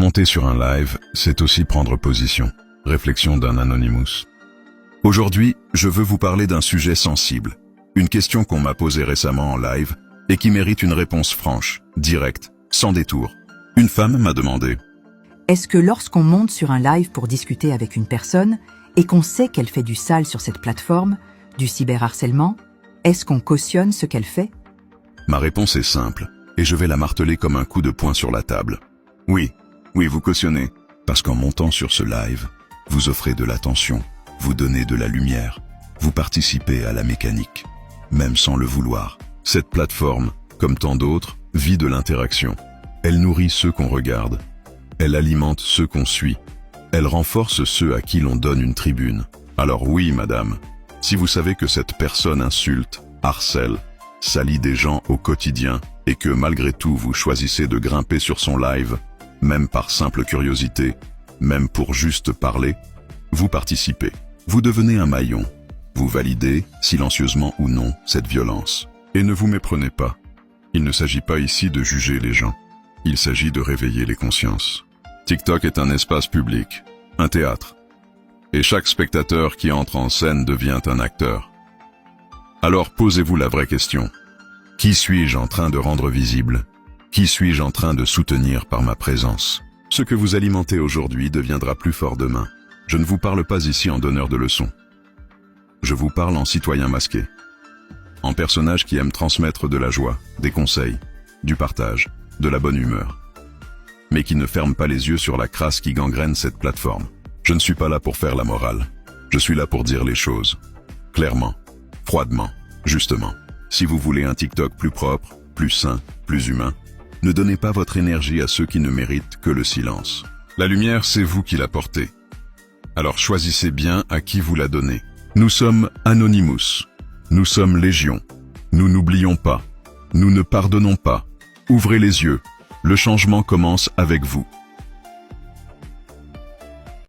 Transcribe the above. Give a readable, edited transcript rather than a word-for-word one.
Monter sur un live, c'est aussi prendre position. Réflexion d'un Anonymous. Aujourd'hui, je veux vous parler d'un sujet sensible. Une question qu'on m'a posée récemment en live et qui mérite une réponse franche, directe, sans détour. Une femme m'a demandé: Est-ce que lorsqu'on monte sur un live pour discuter avec une personne et qu'on sait qu'elle fait du sale sur cette plateforme, du cyberharcèlement, est-ce qu'on cautionne ce qu'elle fait? Ma réponse est simple, et je vais la marteler comme un coup de poing sur la table. Oui, vous cautionnez, parce qu'en montant sur ce live, vous offrez de l'attention, vous donnez de la lumière, vous participez à la mécanique, même sans le vouloir. Cette plateforme, comme tant d'autres, vit de l'interaction. Elle nourrit ceux qu'on regarde, elle alimente ceux qu'on suit, elle renforce ceux à qui l'on donne une tribune. Alors oui, madame, si vous savez que cette personne insulte, harcèle, salit des gens au quotidien et que malgré tout vous choisissez de grimper sur son live, même par simple curiosité, même pour juste parler, vous participez. Vous devenez un maillon. Vous validez, silencieusement ou non, cette violence. Et ne vous méprenez pas. Il ne s'agit pas ici de juger les gens. Il s'agit de réveiller les consciences. TikTok est un espace public, un théâtre. Et chaque spectateur qui entre en scène devient un acteur. Alors posez-vous la vraie question. Qui suis-je en train de rendre visible? Qui suis-je en train de soutenir par ma présence? Ce que vous alimentez aujourd'hui deviendra plus fort demain. Je ne vous parle pas ici en donneur de leçons. Je vous parle en citoyen masqué. En personnage qui aime transmettre de la joie, des conseils, du partage, de la bonne humeur. Mais qui ne ferme pas les yeux sur la crasse qui gangrène cette plateforme. Je ne suis pas là pour faire la morale. Je suis là pour dire les choses. Clairement, froidement, justement. Si vous voulez un TikTok plus propre, plus sain, plus humain, ne donnez pas votre énergie à ceux qui ne méritent que le silence. La lumière, c'est vous qui la portez. Alors choisissez bien à qui vous la donnez. Nous sommes Anonymous. Nous sommes Légion. Nous n'oublions pas. Nous ne pardonnons pas. Ouvrez les yeux. Le changement commence avec vous.